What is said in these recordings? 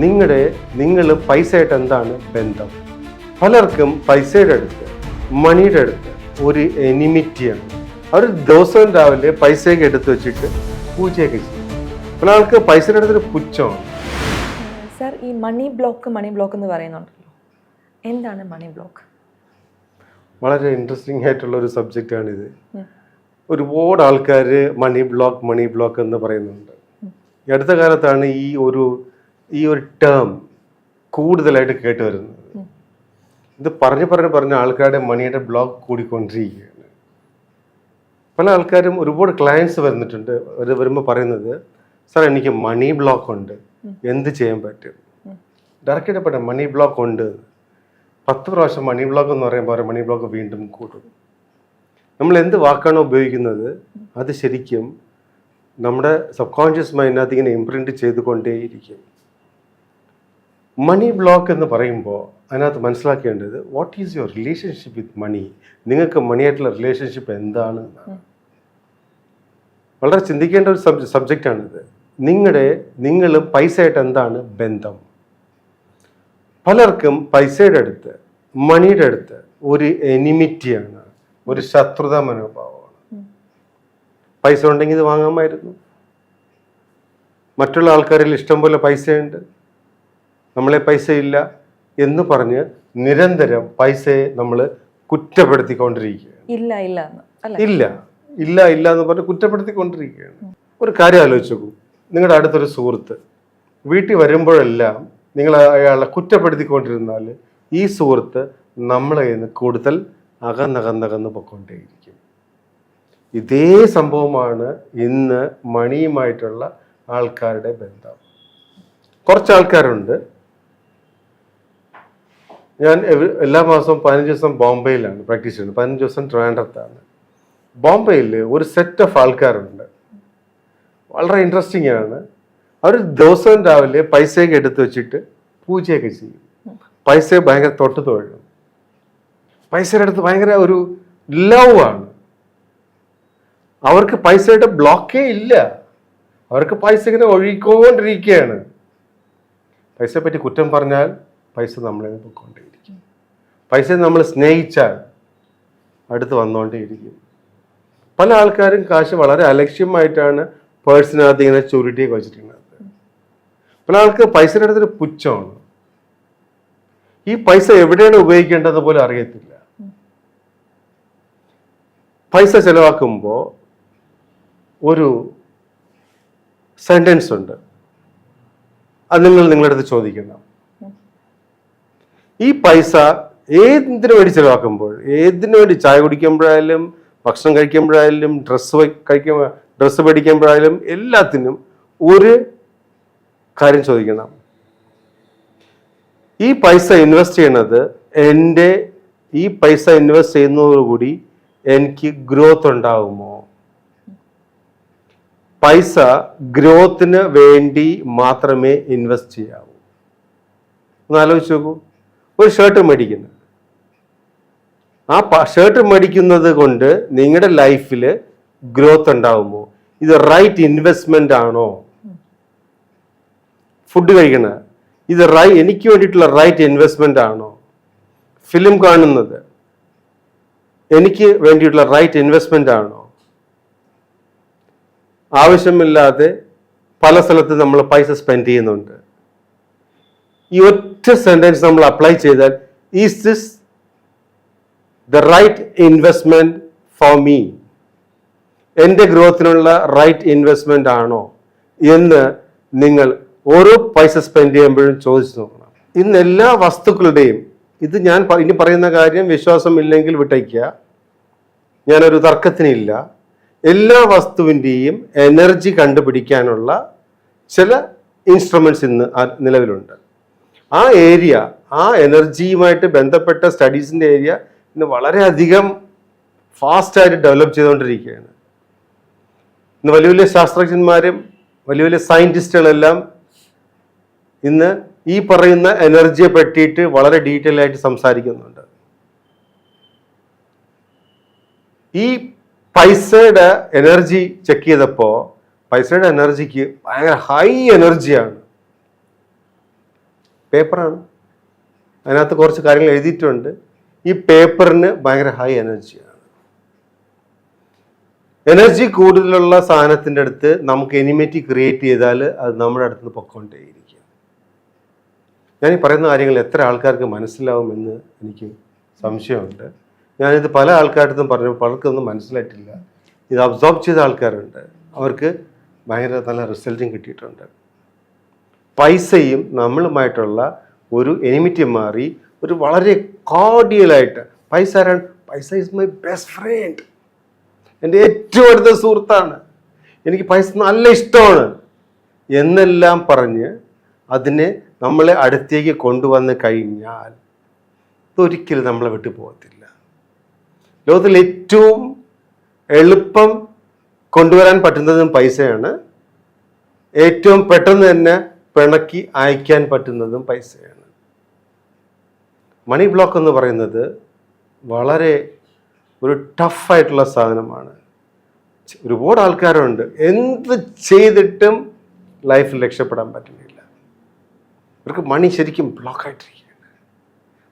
നിങ്ങൾ പൈസയായിട്ട് എന്താണ് ബന്ധം? പലർക്കും പൈസയുടെ അടുത്ത്, മണിയുടെ അടുത്ത് ഒരു എനിമിറ്റിയാണ്. അവർ ദിവസവും രാവിലെ പൈസയൊക്കെ എടുത്ത് വെച്ചിട്ട് പൂജയൊക്കെ ചെയ്യും. പല ആൾക്ക് പൈസയുടെ അടുത്തൊരു പുച്ഛമാണ്. സർ, ഈ മണി ബ്ലോക്ക് എന്ന് പറയുന്നുണ്ടല്ലോ, എന്താണ് മണി ബ്ലോക്ക്? വളരെ ഇൻട്രസ്റ്റിംഗ് ആയിട്ടുള്ള ഒരു സബ്ജക്റ്റാണിത്. ഒരുപാട് ആൾക്കാർ മണി ബ്ലോക്ക് എന്ന് പറയുന്നുണ്ട്. ഈ അടുത്ത കാലത്താണ് ഈ ഒരു ടേം കൂടുതലായിട്ട് കേട്ട് വരുന്നത്. ഇത് പറഞ്ഞ് ആൾക്കാരുടെ മണിയുടെ ബ്ലോക്ക് കൂടിക്കൊണ്ടിരിക്കുകയാണ്. പല ആൾക്കാരും ഒരുപാട് ക്ലയൻസ് വരുന്നിട്ടുണ്ട്. വരുമ്പോൾ പറയുന്നത്, സാർ എനിക്ക് മണി ബ്ലോക്ക് ഉണ്ട്, എന്ത് ചെയ്യാൻ പറ്റും? ഡയറക്റ്റ് പെട്ട മണി ബ്ലോക്ക് ഉണ്ട്. 10 പ്രാവശ്യം മണി ബ്ലോക്ക് എന്ന് പറയുമ്പോൾ മണി ബ്ലോക്ക് വീണ്ടും കൂടും. നമ്മൾ എന്ത് വാക്കാണോ ഉപയോഗിക്കുന്നത് അത് ശരിക്കും നമ്മുടെ സബ് കോൺഷ്യസ് മൈൻഡിനകത്ത് ഇങ്ങനെ ഇംപ്രിൻറ്റ് ചെയ്തുകൊണ്ടേയിരിക്കും. മണി ബ്ലോക്ക് എന്ന് പറയുമ്പോൾ അതിനകത്ത് മനസ്സിലാക്കേണ്ടത്, what is your relationship with money? നിങ്ങൾക്ക് മണിയായിട്ടുള്ള റിലേഷൻഷിപ്പ് എന്താണ്? വളരെ ചിന്തിക്കേണ്ട ഒരു സബ്ജക്റ്റാണിത്. നിങ്ങൾ പൈസയായിട്ട് എന്താണ് ബന്ധം? പലർക്കും പൈസയുടെ അടുത്ത്, മണിയുടെ അടുത്ത് ഒരു എനിമിറ്റിയാണ്, ഒരു ശത്രുതാ മനോഭാവമാണ്. പൈസ ഉണ്ടെങ്കിൽ ഇത് വാങ്ങാമായിരുന്നു. മറ്റുള്ള ആൾക്കാരിൽ ഇഷ്ടം പോലെ പൈസയുണ്ട്, നമ്മളെ പൈസ ഇല്ല എന്ന് പറഞ്ഞ് നിരന്തരം പൈസയെ നമ്മൾ കുറ്റപ്പെടുത്തിക്കൊണ്ടിരിക്കുകയാണ്. ഇല്ല എന്ന് പറഞ്ഞ് കുറ്റപ്പെടുത്തിക്കൊണ്ടിരിക്കുകയാണ്. ഒരു കാര്യം ആലോചിച്ച് നോക്കൂ. നിങ്ങളുടെ അടുത്തൊരു സുഹൃത്ത് വീട്ടിൽ വരുമ്പോഴെല്ലാം നിങ്ങൾ അയാളെ കുറ്റപ്പെടുത്തിക്കൊണ്ടിരുന്നാൽ ഈ സുഹൃത്ത് നമ്മളെ നിന്ന് കൂടുതൽ അകന്നകന്നകന്ന് പൊയ്ക്കൊണ്ടേയിരിക്കും. ഇതേ സംഭവമാണ് ഇന്ന് മണിയുമായിട്ടുള്ള ആൾക്കാരുടെ ബന്ധം. കുറച്ച് ആൾക്കാരുണ്ട്, ഞാൻ എല്ലാ മാസവും 15 ദിവസം ബോംബെയിലാണ് പ്രാക്ടീസ് ചെയ്യുന്നത്, 15 ദിവസം ട്രിവാൻഡ്രത്താണ്. ബോംബെയിൽ ഒരു സെറ്റ് ഓഫ് ആൾക്കാരുണ്ട്, വളരെ ഇൻട്രസ്റ്റിംഗ് ആണ്. അവർ ദിവസവും രാവിലെ പൈസയൊക്കെ എടുത്ത് വെച്ചിട്ട് പൂജയൊക്കെ ചെയ്യും. പൈസയെ ഭയങ്കര തൊട്ട് തൊഴും. പൈസയുടെ അടുത്ത് ഭയങ്കര ഒരു ലവ് ആണ്. അവർക്ക് പൈസയുടെ ബ്ലോക്കേ ഇല്ല. അവർക്ക് പൈസ ഇങ്ങനെ ഒഴുകിക്കൊണ്ടിരിക്കുകയാണ്. പൈസയെ പറ്റി കുറ്റം പറഞ്ഞാൽ പൈസ നമ്മളെ പൊയ്ക്കൊണ്ടേയിരിക്കും. പൈസ നമ്മൾ സ്നേഹിച്ചാൽ അടുത്ത് വന്നുകൊണ്ടേയിരിക്കും. പല ആൾക്കാരും കാശ് വളരെ അലക്ഷ്യമായിട്ടാണ് പേഴ്സിനകത്ത് ഇങ്ങനെ ചുരുട്ടിയൊക്കെ വെച്ചിട്ടുള്ളത്. പല ആൾക്ക് പൈസയുടെ അടുത്തൊരു പുച്ഛമാണ്. ഈ പൈസ എവിടെയാണ് ഉപയോഗിക്കേണ്ടത് പോലും അറിയത്തില്ല. പൈസ ചെലവാക്കുമ്പോൾ ഒരു സെന്റൻസ് ഉണ്ട്, അത് നിങ്ങളുടെ അടുത്ത് ചോദിക്കണം. ഈ പൈസ ഏതിനു വേണ്ടി ചെലവാക്കുമ്പോൾ, ഏതിനു വേണ്ടി, ചായ കുടിക്കുമ്പോഴായാലും, ഭക്ഷണം കഴിക്കുമ്പോഴായാലും, ഡ്രസ്സ് മേടിക്കുമ്പോഴായാലും, എല്ലാത്തിനും ഒരു കാര്യം ചോദിക്കണം. ഈ പൈസ ഇൻവെസ്റ്റ് ചെയ്യണത് ഈ പൈസ ഇൻവെസ്റ്റ് ചെയ്യുന്നതോടുകൂടി എനിക്ക് ഗ്രോത്ത് ഉണ്ടാകുമോ? പൈസ ഗ്രോത്തിന് വേണ്ടി മാത്രമേ ഇൻവെസ്റ്റ് ചെയ്യാവൂ. ഒന്ന് ആലോചിച്ച് നോക്കൂ. ഒരു ഷർട്ട് മേടിക്കുന്നു, ആ ഷർട്ട് മേടിക്കുന്നത് കൊണ്ട് നിങ്ങളുടെ ലൈഫിൽ ഗ്രോത്ത് ഉണ്ടാകുമോ? ഇത് റൈറ്റ് ഇൻവെസ്റ്റ്മെന്റ് ആണോ? ഫുഡ് കഴിക്കുന്നത് ഇത് എനിക്ക് വേണ്ടിയിട്ടുള്ള റൈറ്റ് ഇൻവെസ്റ്റ്മെന്റ് ആണോ? ഫിലിം കാണുന്നത് എനിക്ക് വേണ്ടിയിട്ടുള്ള റൈറ്റ് ഇൻവെസ്റ്റ്മെന്റ് ആണോ? ആവശ്യമില്ലാതെ പല സ്ഥലത്ത് നമ്മൾ പൈസ സ്പെൻഡ് ചെയ്യുന്നുണ്ട്. ഈ ഒറ്റ സെന്റൻസ് നമ്മൾ അപ്ലൈ ചെയ്താൽ, is this the right investment for me? എൻ്റെ ഗ്രോത്തിനുള്ള റൈറ്റ് ഇൻവെസ്റ്റ്മെന്റ് ആണോ എന്ന് നിങ്ങൾ ഓരോ പൈസ സ്പെൻഡ് ചെയ്യുമ്പോഴും ചോദിച്ചു നോക്കണം. ഇന്ന് എല്ലാ വസ്തുക്കളുടെയും, ഇത് ഞാൻ ഇനി പറയുന്ന കാര്യം വിശ്വാസം ഇല്ലെങ്കിൽ വിട്ടയ്ക്കുക, ഞാനൊരു തർക്കത്തിനില്ല. എല്ലാ വസ്തുവിൻ്റെയും എനർജി കണ്ടുപിടിക്കാനുള്ള ചില ഇൻസ്ട്രുമെന്റ്സ് ഇന്ന് നിലവിലുണ്ട്. ആ ഏരിയ, ആ എനർജിയുമായിട്ട് ബന്ധപ്പെട്ട സ്റ്റഡീസിൻ്റെ ഏരിയ ഇന്ന് വളരെയധികം ഫാസ്റ്റായിട്ട് ഡെവലപ്പ് ചെയ്തുകൊണ്ടിരിക്കുകയാണ്. ഇന്ന് വലിയ വലിയ ശാസ്ത്രജ്ഞന്മാരും വലിയ വലിയ സയൻറ്റിസ്റ്റുകളെല്ലാം ഇന്ന് ഈ പറയുന്ന എനർജിയെ പറ്റിയിട്ട് വളരെ ഡീറ്റെയിൽ ആയിട്ട് സംസാരിക്കുന്നുണ്ട്. ഈ പൈസയുടെ എനർജി ചെക്ക് ചെയ്തപ്പോൾ പൈസയുടെ എനർജിക്ക് ഭയങ്കര ഹൈ എനർജിയാണ്. പേപ്പറാണ്. അതിനകത്ത് കുറച്ച് കാര്യങ്ങൾ എഴുതിയിട്ടുണ്ട്. ഈ പേപ്പറിന് ഭയങ്കര ഹൈ എനർജിയാണ്. എനർജി കൂടുതലുള്ള സാധനത്തിൻ്റെ അടുത്ത് നമുക്ക് എനിമിറ്റി ക്രിയേറ്റ് ചെയ്താൽ അത് നമ്മുടെ അടുത്ത് നിന്ന് പൊക്കോണ്ടേയിരിക്കും. ഞാൻ ഈ പറയുന്ന കാര്യങ്ങൾ എത്ര ആൾക്കാർക്ക് മനസ്സിലാവുമെന്ന് എനിക്ക് സംശയമുണ്ട്. ഞാനിത് പല ആൾക്കാരുടെ പറഞ്ഞു, പലർക്കൊന്നും മനസ്സിലായിട്ടില്ല. ഇത് അബ്സോർബ് ചെയ്ത ആൾക്കാരുണ്ട്, അവർക്ക് ഭയങ്കര നല്ല റിസൾട്ടും കിട്ടിയിട്ടുണ്ട്. പൈസയും നമ്മളുമായിട്ടുള്ള ഒരു എനിമിറ്റി മാറി ഒരു വളരെ കോർഡിയലായിട്ട്, പൈസ ഈസ് മൈ ബെസ്റ്റ് ഫ്രണ്ട്, എൻ്റെ ഏറ്റവും അടുത്ത സുഹൃത്താണ്, എനിക്ക് പൈസ നല്ല ഇഷ്ടമാണ് എന്നെല്ലാം പറഞ്ഞ് അതിനെ നമ്മളെ അടുത്തേക്ക് കൊണ്ടുവന്ന് കഴിഞ്ഞാൽ ഇതൊരിക്കലും നമ്മളെ വിട്ടു പോകത്തില്ല. ലോകത്തിൽ ഏറ്റവും എളുപ്പം കൊണ്ടുവരാൻ പറ്റുന്നതും പൈസയാണ്. ഏറ്റവും പെട്ടെന്ന് തന്നെ പിണക്കി അയക്കാൻ പറ്റുന്നതും പൈസയാണ്. മണി ബ്ലോക്ക് എന്ന് പറയുന്നത് വളരെ ഒരു ടഫായിട്ടുള്ള സാധനമാണ്. ഒരുപാട് ആൾക്കാരുണ്ട് എന്ത് ചെയ്തിട്ടും ലൈഫിൽ രക്ഷപ്പെടാൻ പറ്റുന്നില്ല. ഇവർക്ക് മണി ശരിക്കും ബ്ലോക്കായിട്ടിരിക്കുകയാണ്.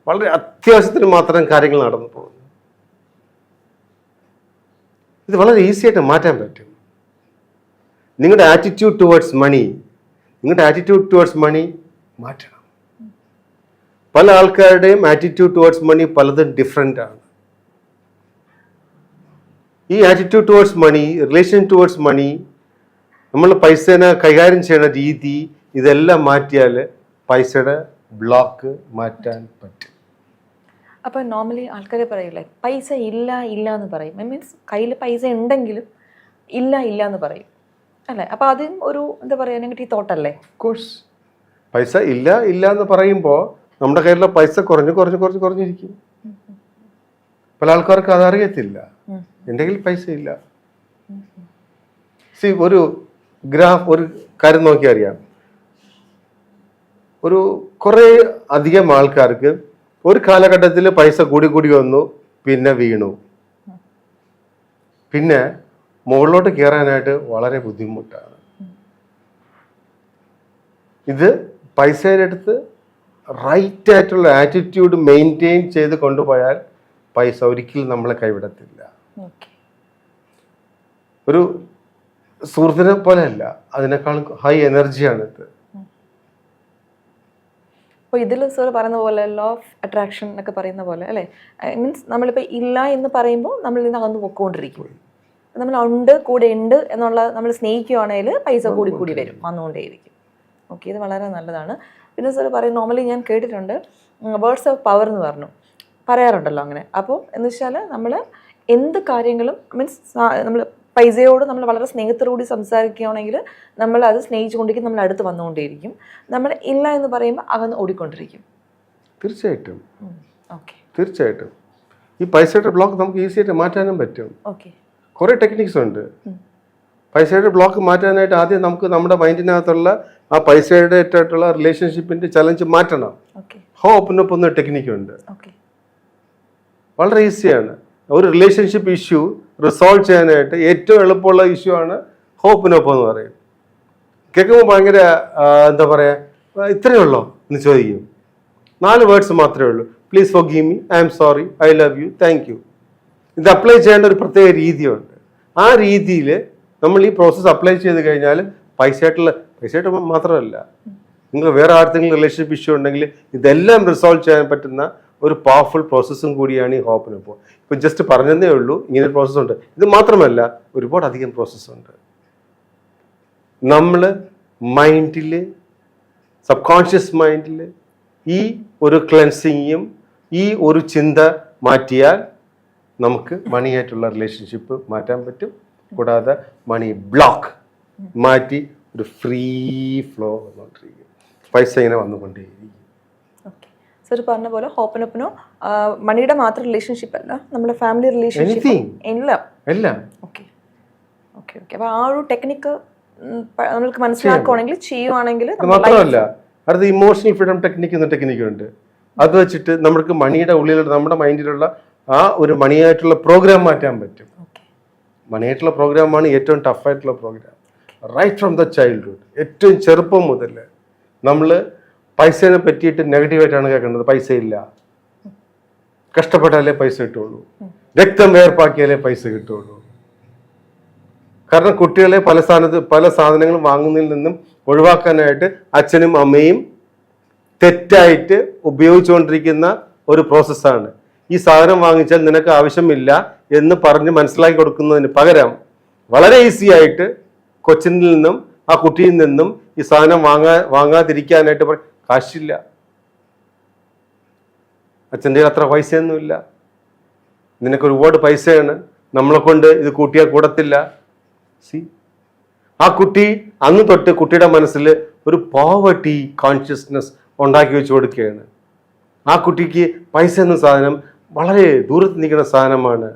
വളരെ അത്യാവശ്യത്തിന് മാത്രം കാര്യങ്ങൾ നടന്നു പോകുന്നു. ഇത് വളരെ ഈസി ആയിട്ട് മാറ്റാൻ പറ്റും. നിങ്ങളുടെ ആറ്റിറ്റ്യൂഡ് ടുവേർഡ്സ് മണി മാറ്റണം. പല ആൾക്കാരുടെയും ആറ്റിറ്റ്യൂഡ് ടുവേർഡ്സ് മണി പലതും ഡിഫറെൻ്റ് ആണ്. ഈ ആറ്റിറ്റ്യൂഡ് ടുവേർഡ്സ് മണി, റിലേഷൻ ടുവേർഡ്സ് മണി, നമ്മൾ പൈസേനെ കൈകാര്യം ചെയ്യുന്ന രീതി, ഇതെല്ലാം മാറ്റിയാൽ പൈസയുടെ ബ്ലോക്ക് മാറ്റാൻ പറ്റും. അപ്പോൾ നോർമലി ആൾക്കാർ പറയില്ലേ പൈസ ഇല്ല എന്ന് പറയും. മീൻസ് കയ്യിൽ പൈസ ഉണ്ടെങ്കിലും ഇല്ല എന്ന് പറയും അല്ലേ? അപ്പോൾ അതും ഒരു എന്താ പറയുക നെഗറ്റീവ് തോട്ടല്ലേ? കോഴ്സ് പൈസ ഇല്ല എന്ന് പറയുമ്പോൾ നമ്മുടെ കയ്യിലുള്ള പൈസ കുറഞ്ഞിരിക്കും. പല ആൾക്കാർക്ക് അതറിയത്തില്ല, എൻ്റെ കയ്യിൽ പൈസ ഇല്ല. ഒരു കാര്യം നോക്കി അറിയാം. കുറേ അധികം ആൾക്കാർക്ക് ഒരു കാലഘട്ടത്തിൽ പൈസ കൂടി വന്നു, പിന്നെ വീണു, പിന്നെ മുകളിലോട്ട് കയറാനായിട്ട് വളരെ ബുദ്ധിമുട്ടാണ്. ഇത് പൈസയുടെ അടുത്ത് റൈറ്റ് ആയിട്ടുള്ള ആറ്റിറ്റ്യൂഡ് മെയിൻറ്റെയിൻ ചെയ്ത് കൊണ്ടുപോയാൽ പൈസ ഒരിക്കലും നമ്മളെ കൈവിടത്തില്ല. ഒരു സുഹൃത്തിനെ പോലെയല്ല, അതിനേക്കാൾ ഹൈ എനർജിയാണ് ഇത്. അപ്പോൾ ഇതിൽ സാർ പറയുന്ന പോലെ ലോ ഓഫ് അട്രാക്ഷൻ എന്നൊക്കെ പറയുന്ന പോലെ അല്ലേ? മീൻസ് നമ്മളിപ്പോൾ ഇല്ല എന്ന് പറയുമ്പോൾ നമ്മളിൽ നിന്ന് അകന്ന് പൊക്കോണ്ടിരിക്കും. നമ്മൾ കൂടെ ഉണ്ട് എന്നുള്ള നമ്മൾ സ്നേഹിക്കുകയാണെങ്കിൽ പൈസ കൂടി വരും, വന്നുകൊണ്ടേയിരിക്കും. ഓക്കെ, ഇത് വളരെ നല്ലതാണ്. പിന്നെ സാർ പറയും, നോർമലി ഞാൻ കേട്ടിട്ടുണ്ട് വേർഡ്സ് ഓഫ് പവർ എന്ന് പറയാറുണ്ടല്ലോ അങ്ങനെ. അപ്പോൾ എന്ന് വെച്ചാൽ നമ്മൾ എന്ത് കാര്യങ്ങളും മീൻസ് നമ്മൾ പൈസയോട് നമ്മൾ വളരെ സ്നേഹത്തോടുകൂടി സംസാരിക്കുകയാണെങ്കിൽ നമ്മൾ അത് സ്നേഹിച്ചുകൊണ്ടിരിക്കും, നമ്മൾ അടുത്ത് വന്നുകൊണ്ടേയിരിക്കും. നമ്മൾ ഇല്ല എന്ന് പറയുമ്പോൾ അകന്ന് ഓടിക്കൊണ്ടിരിക്കും. തീർച്ചയായിട്ടും ഈ പൈസയുടെ ബ്ലോക്ക് നമുക്ക് ഈസി ആയിട്ട് മാറ്റാനും പറ്റും. കുറേ ടെക്നിക്സ് ഉണ്ട്. പൈസയുടെ ബ്ലോക്ക് മാറ്റാനായിട്ട് ആദ്യം നമുക്ക് നമ്മുടെ മൈൻഡിനകത്തുള്ള ആ പൈസയുടെ ആയിട്ടുള്ള റിലേഷൻഷിപ്പിന്റെ ചലഞ്ച് മാറ്റണം. ഹോപ്പിനൊപ്പം ഒരു ടെക്നിക്കുണ്ട്, വളരെ ഈസിയാണ്. ഒരു റിലേഷൻഷിപ്പ് ഇഷ്യൂ റിസോൾവ് ചെയ്യാനായിട്ട് ഏറ്റവും എളുപ്പമുള്ള ഇഷ്യൂ ആണ് ഹോപ്പിനൊപ്പം എന്ന് പറയും. കേൾക്കുമ്പോൾ ഭയങ്കര എന്താ പറയുക, ഇത്രയേ ഉള്ളോ എന്ന് ചോദിക്കും. 4 വേർഡ്സ് മാത്രമേ ഉള്ളൂ. Please forgive me, I am sorry, I love you, thank you. ഇത് അപ്ലൈ ചെയ്യേണ്ട ഒരു പ്രത്യേക രീതിയുണ്ട്. ആ രീതിയിൽ നമ്മൾ ഈ പ്രോസസ്സ് അപ്ലൈ ചെയ്ത് കഴിഞ്ഞാൽ പൈസയായിട്ട് മാത്രമല്ല, നിങ്ങൾ വേറെ ആർക്കെങ്കിലും റിലേഷൻഷിപ്പ് ഇഷ്യൂ ഉണ്ടെങ്കിൽ ഇതെല്ലാം റിസോൾവ് ചെയ്യാൻ പറ്റുന്ന ഒരു പവർഫുൾ പ്രോസസ്സും കൂടിയാണ് ഈ ഹോപ്പിനൊപ്പം. ഇപ്പം ജസ്റ്റ് പറഞ്ഞതേ ഉള്ളൂ ഇങ്ങനെ ഒരു പ്രോസസ്സുണ്ട്. ഇത് മാത്രമല്ല, ഒരുപാട് അധികം പ്രോസസ്സുണ്ട്. നമ്മൾ മൈൻഡിൽ, സബ് കോൺഷ്യസ് മൈൻഡിൽ ഈ ഒരു ക്ലെൻസിങ്ങും ഈ ഒരു ചിന്ത മാറ്റിയാൽ നമുക്ക് മണിയായിട്ടുള്ള റിലേഷൻഷിപ്പ് മാറ്റാൻ പറ്റും. കൂടാതെ മണി ബ്ലോക്ക് മാറ്റി ഒരു ഫ്രീ ഫ്ലോ വന്നുകൊണ്ടിരിക്കും. പൈസ ഇങ്ങനെ വന്നുകൊണ്ടേയിരിക്കും. സർ പറഞ്ഞ പോലെ ഹോപ്പിനൊപ്പനോ മണിയുടെ മാത്രം റിലേഷൻഷിപ്പ് അല്ല, നമ്മുടെ ഫാമിലി റിലേഷൻഷിപ്പ് എല്ലാം. ഓക്കെ. അപ്പോൾ ആ ഒരു ടെക്നിക്ക് നമ്മൾക്ക് മനസ്സിലാക്കുകയാണെങ്കിൽ ചെയ്യുവാണെങ്കിൽ മാത്രമല്ല, അടുത്ത ഇമോഷണൽ ഫ്രീഡം ടെക്നിക്ക് എന്ന ടെക്നിക്കുണ്ട്. അത് വെച്ചിട്ട് നമുക്ക് മണിയുടെ ഉള്ളിലുള്ള നമ്മുടെ മൈൻഡിലുള്ള ആ ഒരു മണിയായിട്ടുള്ള പ്രോഗ്രാം മാറ്റാൻ പറ്റും. മണിയായിട്ടുള്ള പ്രോഗ്രാമാണ് ഏറ്റവും ടഫായിട്ടുള്ള program. Right from the childhood, ഏറ്റവും ചെറുപ്പം മുതൽ നമ്മൾ പൈസയെ പറ്റിയിട്ട് നെഗറ്റീവായിട്ടാണ് കേൾക്കുന്നത്. പൈസ ഇല്ല, കഷ്ടപ്പെട്ടാലേ പൈസ കിട്ടുള്ളൂ, രക്തം വേർപ്പാക്കിയാലേ പൈസ കിട്ടുള്ളൂ. കാരണം കുട്ടികളെ പല സാധനങ്ങളും വാങ്ങുന്നതിൽ നിന്നും ഒഴിവാക്കാനായിട്ട് അച്ഛനും അമ്മയും തെറ്റായിട്ട് ഉപയോഗിച്ചുകൊണ്ടിരിക്കുന്ന ഒരു പ്രോസസ്സാണ്. ഈ സാധനം വാങ്ങിച്ചാൽ നിനക്ക് ആവശ്യമില്ല എന്ന് പറഞ്ഞ് മനസ്സിലാക്കി കൊടുക്കുന്നതിന് പകരം വളരെ ഈസി ആയിട്ട് കൊച്ചിനിൽ നിന്നും ആ കുട്ടിയിൽ നിന്നും ഈ സാധനം വാങ്ങാതിരിക്കാനായിട്ട് കാശില്ല, അച്ഛൻ്റെ അത്ര പൈസയൊന്നുമില്ല, നിനക്ക് ഒരുപാട് പൈസയാണ്, നമ്മളെ കൊണ്ട് ഇത് കൂട്ടിയാൽ കൂടത്തില്ല. ആ കുട്ടി അന്ന് തൊട്ട് കുട്ടിയുടെ മനസ്സിൽ ഒരു പോവർട്ടി കോൺഷ്യസ്നെസ് ഉണ്ടാക്കി വെച്ച് കൊടുക്കുകയാണ്. ആ കുട്ടിക്ക് പൈസ എന്ന സാധനം വളരെ ദൂരത്ത് നിൽക്കുന്ന സാധനമാണ്.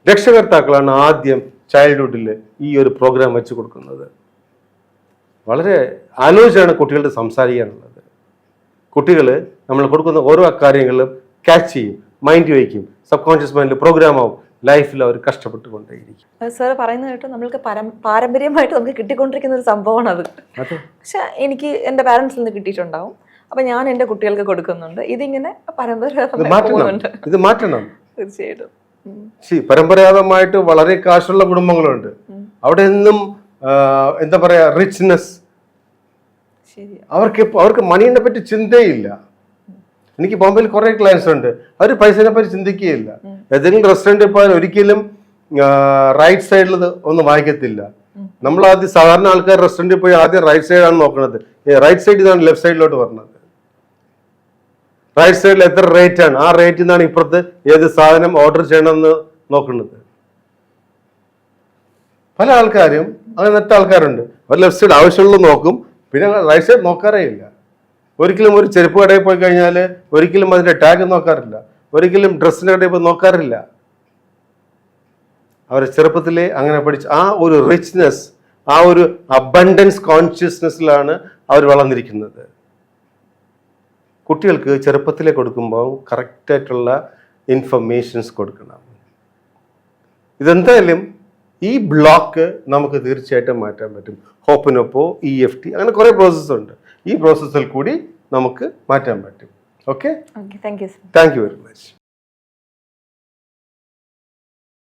രക്ഷകർത്താക്കളാണ് ആദ്യം ചൈൽഡ്ഹുഡിൽ ഈ ഒരു പ്രോഗ്രാം വെച്ച് കൊടുക്കുന്നത്. വളരെ ആലോചിച്ചാണ് കുട്ടികളുടെ സംസാരിക്കാനുള്ളത്. കുട്ടികൾ നമ്മൾ കൊടുക്കുന്ന ഓരോ കാര്യങ്ങളും ക്യാച്ച് ചെയ്യും, മൈൻഡ് വയ്ക്കും, സബ് കോൺഷ്യസ് മൈൻഡിൽ പ്രോഗ്രാം ആവും, ലൈഫിൽ അവർ കഷ്ടപ്പെട്ടുകൊണ്ടേയിരിക്കും. സാർ പറയുന്നത് കേട്ടോ, നമ്മൾക്ക് പാരമ്പര്യമായിട്ട് നമുക്ക് കിട്ടിക്കൊണ്ടിരിക്കുന്ന ഒരു സംഭവമാണ് അത്. പക്ഷെ എനിക്ക് എൻ്റെ പാരൻസിൽ നിന്ന് കിട്ടിയിട്ടുണ്ടാവും, അപ്പൊ ഞാൻ എൻ്റെ കുട്ടികൾക്ക് കൊടുക്കുന്നുണ്ട്. ഇതിങ്ങനെ ഇത് മാറ്റണം തീർച്ചയായിട്ടും. പരമ്പരാഗതമായിട്ട് വളരെ കാശുള്ള കുടുംബങ്ങളുണ്ട്, അവിടെ നിന്നും എന്താ പറയാ റിച്ച്നെസ്, അവർക്ക് മണീനെ പറ്റി ചിന്തയില്ല. എനിക്ക് ബോംബെയിൽ കുറെ ക്ലയൻസ് ഉണ്ട്, അവർ പൈസനെ പറ്റി ചിന്തിക്കുകയില്ല. ഏതെങ്കിലും റെസ്റ്റോറൻറ്റിൽ പോയാൽ ഒരിക്കലും റൈറ്റ് സൈഡിൽ ഒന്നും വാങ്ങിക്കത്തില്ല. നമ്മൾ ആദ്യം സാധാരണ ആൾക്കാർ റെസ്റ്റോറൻറ്റിൽ പോയി ആദ്യം റൈറ്റ് സൈഡാണ് നോക്കുന്നത്. റൈറ്റ് സൈഡിൽ നിന്നാണ് ലെഫ്റ്റ് സൈഡിലോട്ട് പറഞ്ഞത്. റൈറ്റ് സൈഡിൽ എത്ര റേറ്റ് ആണ്, ആ റേറ്റിൽ നിന്നാണ് ഇപ്പുറത്ത് ഏത് സാധനം ഓർഡർ ചെയ്യണമെന്ന് നോക്കുന്നത്. പല ആൾക്കാരും അങ്ങനെ നെറ്റ ആൾക്കാരുണ്ട്, അവർ ലെഫ്റ്റ് സൈഡ് ആവശ്യമുള്ളത് നോക്കും, പിന്നെ റൈറ്റ് സൈഡ് നോക്കാറേ ഇല്ല. ഒരിക്കലും ഒരു ചെരുപ്പ് കടയിൽ പോയി കഴിഞ്ഞാൽ ഒരിക്കലും അതിന്റെ ടാഗ് നോക്കാറില്ല, ഒരിക്കലും ഡ്രസ്സിന്റെ കടയിൽ പോയി നോക്കാറില്ല. അവർ ചെറുപ്പത്തിലെ അങ്ങനെ പഠിച്ച് ആ ഒരു റിച്ച്നെസ്, ആ ഒരു അബണ്ടൻസ് കോൺഷ്യസ്നെസ്സിലാണ് അവർ വളർന്നിരിക്കുന്നത്. കുട്ടികൾക്ക് ചെറുപ്പത്തിലെ കൊടുക്കുമ്പോൾ കറക്റ്റായിട്ടുള്ള ഇൻഫർമേഷൻസ് കൊടുക്കണം. ഇതെന്തായാലും ഈ ബ്ലോക്ക് നമുക്ക് തീർച്ചയായിട്ടും മാറ്റാൻ പറ്റും. ഹോപ്പനൊപ്പോ EFT അങ്ങനെ കുറേ പ്രോസസ്സ് ഉണ്ട്. ഈ പ്രോസസ്സിൽ കൂടി നമുക്ക് മാറ്റാൻ പറ്റും. Okay, thank you very much.